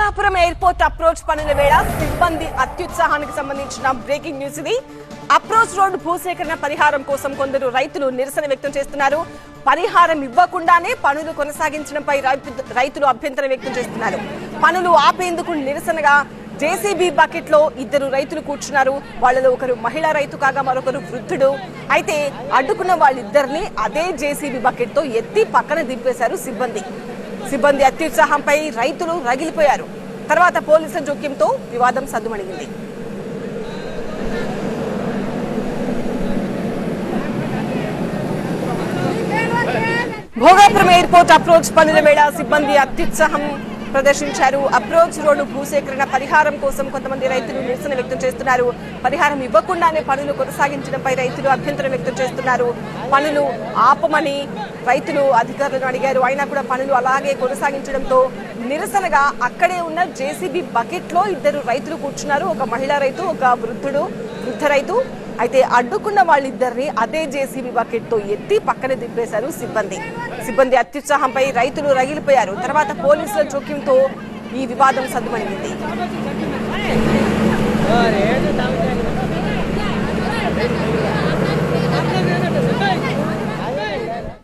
Bhogapuram airport approach పనుల వేళ సిబ్బంది అత్యుత్సాహానికి సంబంధించిన బ్రేకింగ్ న్యూస్ ఇది. అప్రోచ్ రోడ్డు భూసేకరణ పరిహారం కోసం కొందరు రైతులు నిరసన వ్యక్తం చేస్తున్నారు. పరిహారం ఇవ్వకుండానే పనులు కొనసాగించడంపై రైతులు అభ్యంతరం వ్యక్తం చేస్తున్నారు. పనులు ఆపేందుకు నిరసనగా జేసీబీ బకెట్ లో ఇద్దరు రైతులు కూర్చున్నారు. వాళ్ళలో ఒకరు మహిళా రైతు కాగా మరొకరు వృద్ధుడు. అయితే అడ్డుకున్న వాళ్ళిద్దరిని అదే జేసీబీ బకెట్ తో ఎత్తి పక్కన దింపేశారు సిబ్బంది అత్యుత్సాహంపై రైతులు రగిలిపోయారు. తర్వాత పోలీసుల జోక్యంతో వివాదం సద్దుమణిగింది. భోగాపురం ఎయిర్పోర్ట్ అప్రోచ్ పనుల వేళ సిబ్బంది అత్యుత్సాహం ప్రదర్శించారు. అప్రోచ్ రోడ్డు భూసేకరణ పరిహారం కోసం కొంతమంది రైతులు నిరసన వ్యక్తం చేస్తున్నారు. పరిహారం ఇవ్వకుండానే పనులు కొనసాగించడంపై రైతులు అభ్యంతరం వ్యక్తం చేస్తున్నారు. పనులు ఆపమని రైతులు అధికారులను అడిగారు. అయినా కూడా పనులు అలాగే కొనసాగించడంతో నిరసనగా అక్కడే ఉన్న జేసీబీ బకెట్ లో ఇద్దరు రైతులు కూర్చున్నారు. ఒక మహిళా రైతు, ఒక వృద్ధ రైతు. అయితే అడ్డుకున్న వాళ్ళిద్దరిని అదే జేసీబీ బకెట్ తో ఎత్తి పక్కన దింపేశారు సిబ్బంది అత్యుత్సాహంపై రైతులు రగిలిపోయారు. తర్వాత పోలీసుల జోక్యంతో ఈ వివాదం సద్దుమణిగింది.